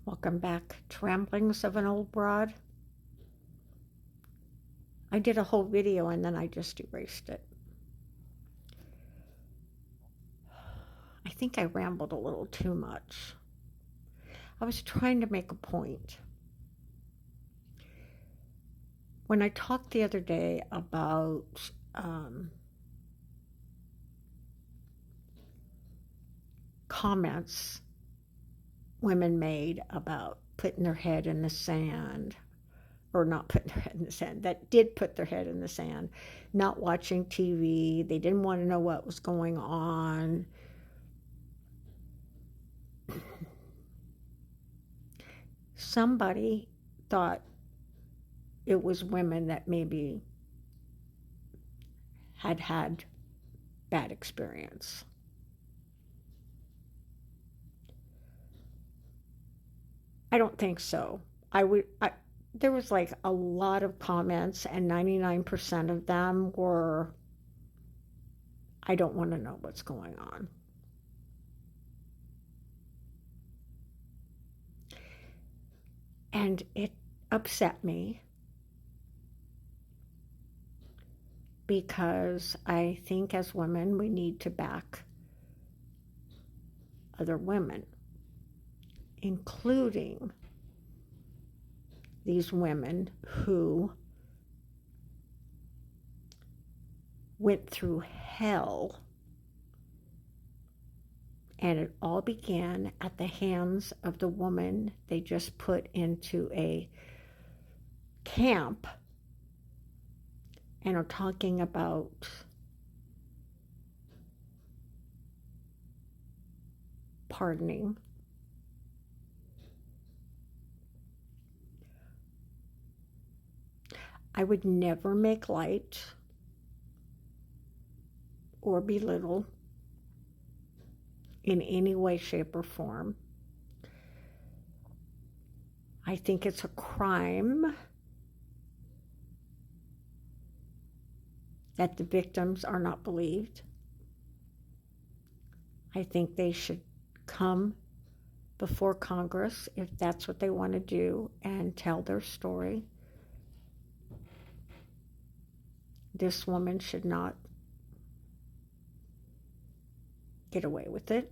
Welcome back to Ramblings of an Old Broad. I did a whole video and then I just erased it. I think I rambled a little too much. I was trying to make a point. When I talked the other day about comments women made about putting their head in the sand, or not putting their head in the sand, that did put their head in the sand, not watching TV, they didn't want to know what was going on. Somebody thought it was women that maybe had bad experience. I don't think so. There was like a lot of comments, and 99% of them were, I don't want to know what's going on. And it upset me because I think as women we need to back other women, including these women who went through hell, and it all began at the hands of the woman they just put into a camp and are talking about pardoning. I would never make light or belittle in any way, shape, or form. I think it's a crime that the victims are not believed. I think they should come before Congress if that's what they want to do and tell their story. This woman should not get away with it.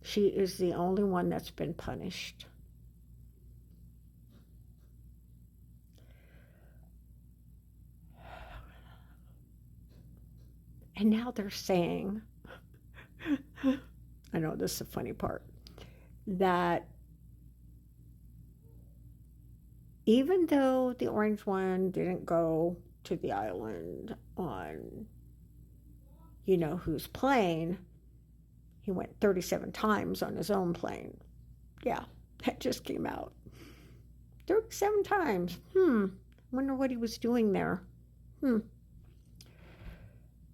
She is the only one that's been punished. And now they're saying, I know this is the funny part, that even though the orange one didn't go to the island on you know whose plane, he went 37 times on his own plane. Yeah, that just came out. 37 times. Wonder what he was doing there. I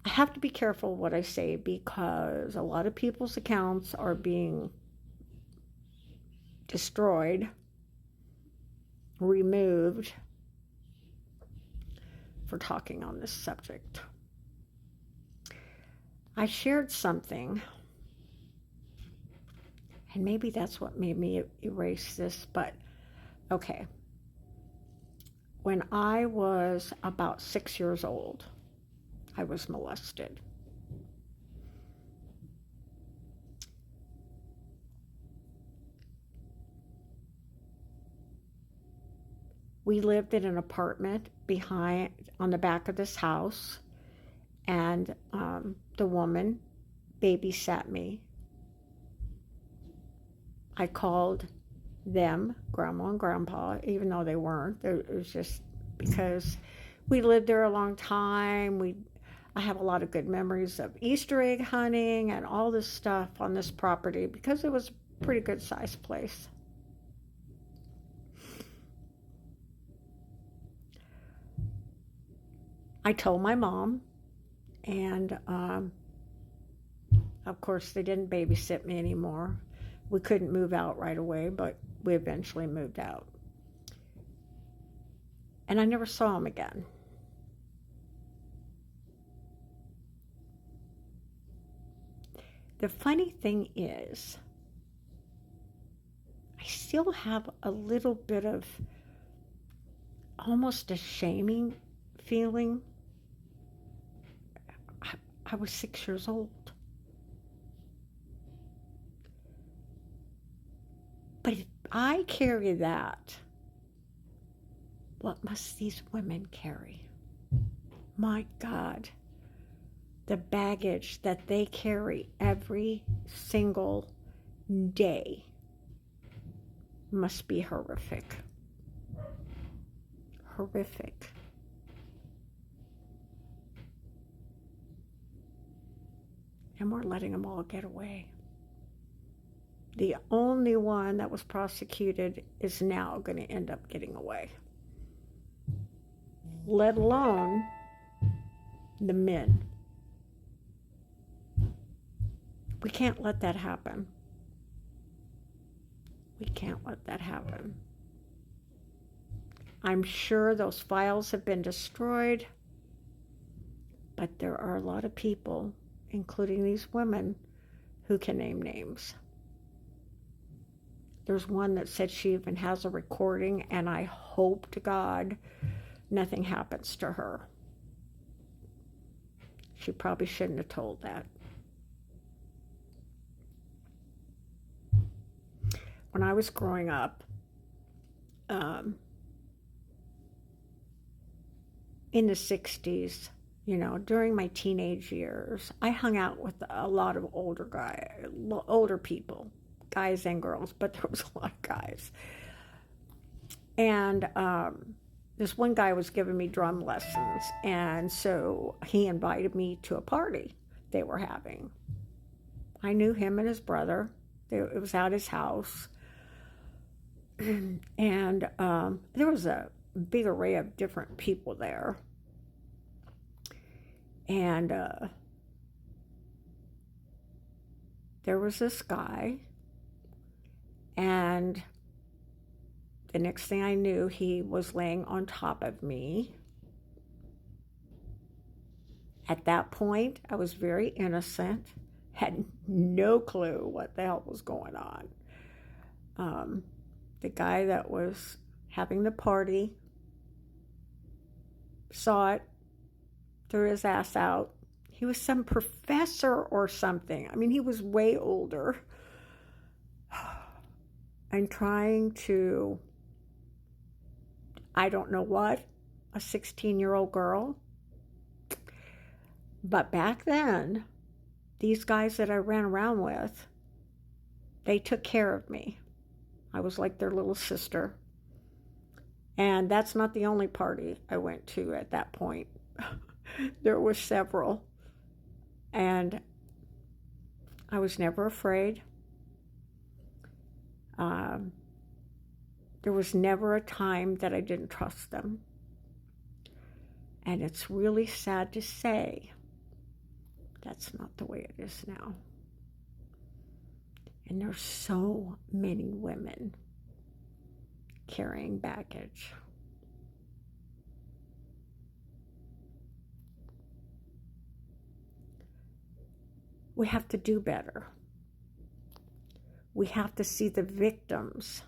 have to be careful what I say because a lot of people's accounts are being destroyed, removed for talking on this subject. I shared something, and maybe that's what made me erase this, but okay. When I was about 6 years old, I was molested. We lived in an apartment on the back of this house, and the woman babysat me. I called them Grandma and Grandpa, even though they weren't. It was just because we lived there a long time. I have a lot of good memories of Easter egg hunting and all this stuff on this property because it was a pretty good sized place. I told my mom, and of course they didn't babysit me anymore. We couldn't move out right away, but we eventually moved out. And I never saw him again. The funny thing is, I still have a little bit of almost a shaming feeling. I was 6 years old. But if I carry that, what must these women carry? My God, the baggage that they carry every single day must be horrific. Horrific. And we're letting them all get away. The only one that was prosecuted is now going to end up getting away. Let alone the men. We can't let that happen. We can't let that happen. I'm sure those files have been destroyed, but there are a lot of people, including these women, who can name names. There's one that said she even has a recording, and I hope to God nothing happens to her. She probably shouldn't have told that. When I was growing up, in the 60s, during my teenage years, I hung out with a lot of older people, guys and girls, but there was a lot of guys. And this one guy was giving me drum lessons, and so he invited me to a party they were having. I knew him and his brother. It was at his house. And there was a big array of different people there. And there was this guy, and the next thing I knew, he was laying on top of me. At that point, I was very innocent, had no clue what the hell was going on. The guy that was having the party saw it, threw his ass out. He was some professor or something. I mean, he was way older. And trying to, I don't know what, a 16-year-old girl. But back then, these guys that I ran around with, they took care of me. I was like their little sister. And that's not the only party I went to at that point. There were several. And I was never afraid. There was never a time that I didn't trust them. And it's really sad to say that's not the way it is now. And there's so many women carrying baggage. We have to do better. We have to see the victims.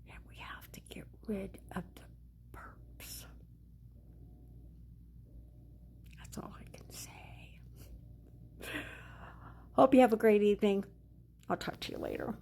And we have to get rid of the perps. That's all I can say. Hope you have a great evening. I'll talk to you later.